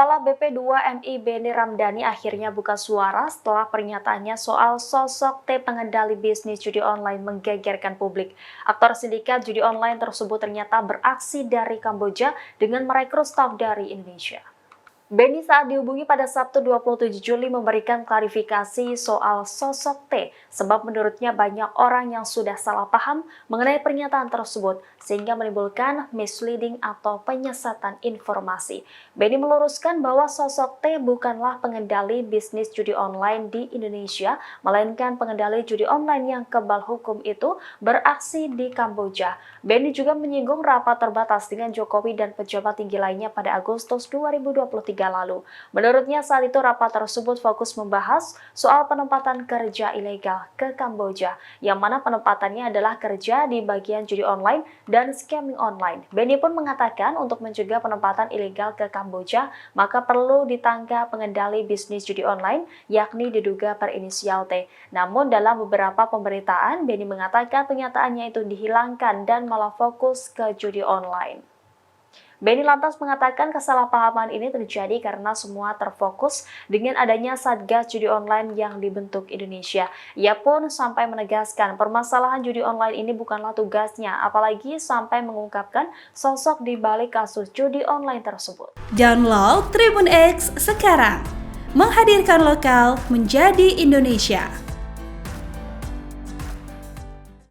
Kepala BP2MI Benny Ramdhani akhirnya buka suara setelah pernyataannya soal sosok T pengendali bisnis judi online menggegerkan publik. Aktor sindikat judi online tersebut ternyata beraksi dari Kamboja dengan merekrut staf dari Indonesia. Benny saat dihubungi pada Sabtu 27 Juli memberikan klarifikasi soal sosok T, sebab menurutnya banyak orang yang sudah salah paham mengenai pernyataan tersebut, sehingga menimbulkan misleading atau penyesatan informasi. Benny meluruskan bahwa sosok T bukanlah pengendali bisnis judi online di Indonesia, melainkan pengendali judi online yang kebal hukum itu beraksi di Kamboja. Benny juga menyinggung rapat terbatas dengan Jokowi dan pejabat tinggi lainnya pada Agustus 2023 lalu. Menurutnya saat itu rapat tersebut fokus membahas soal penempatan kerja ilegal ke Kamboja, yang mana penempatannya adalah kerja di bagian judi online dan scamming online. Benny pun mengatakan untuk mencegah penempatan ilegal ke Kamboja, maka perlu ditangkap pengendali bisnis judi online, yakni diduga berinisial T. Namun dalam beberapa pemberitaan, Benny mengatakan pernyataannya itu dihilangkan dan malah fokus ke judi online. Benny lantas mengatakan kesalahpahaman ini terjadi karena semua terfokus dengan adanya Satgas Judi Online yang dibentuk Indonesia. Ia pun sampai menegaskan permasalahan judi online ini bukanlah tugasnya, apalagi sampai mengungkapkan sosok di balik kasus judi online tersebut. Download Tribun X sekarang, menghadirkan lokal menjadi Indonesia.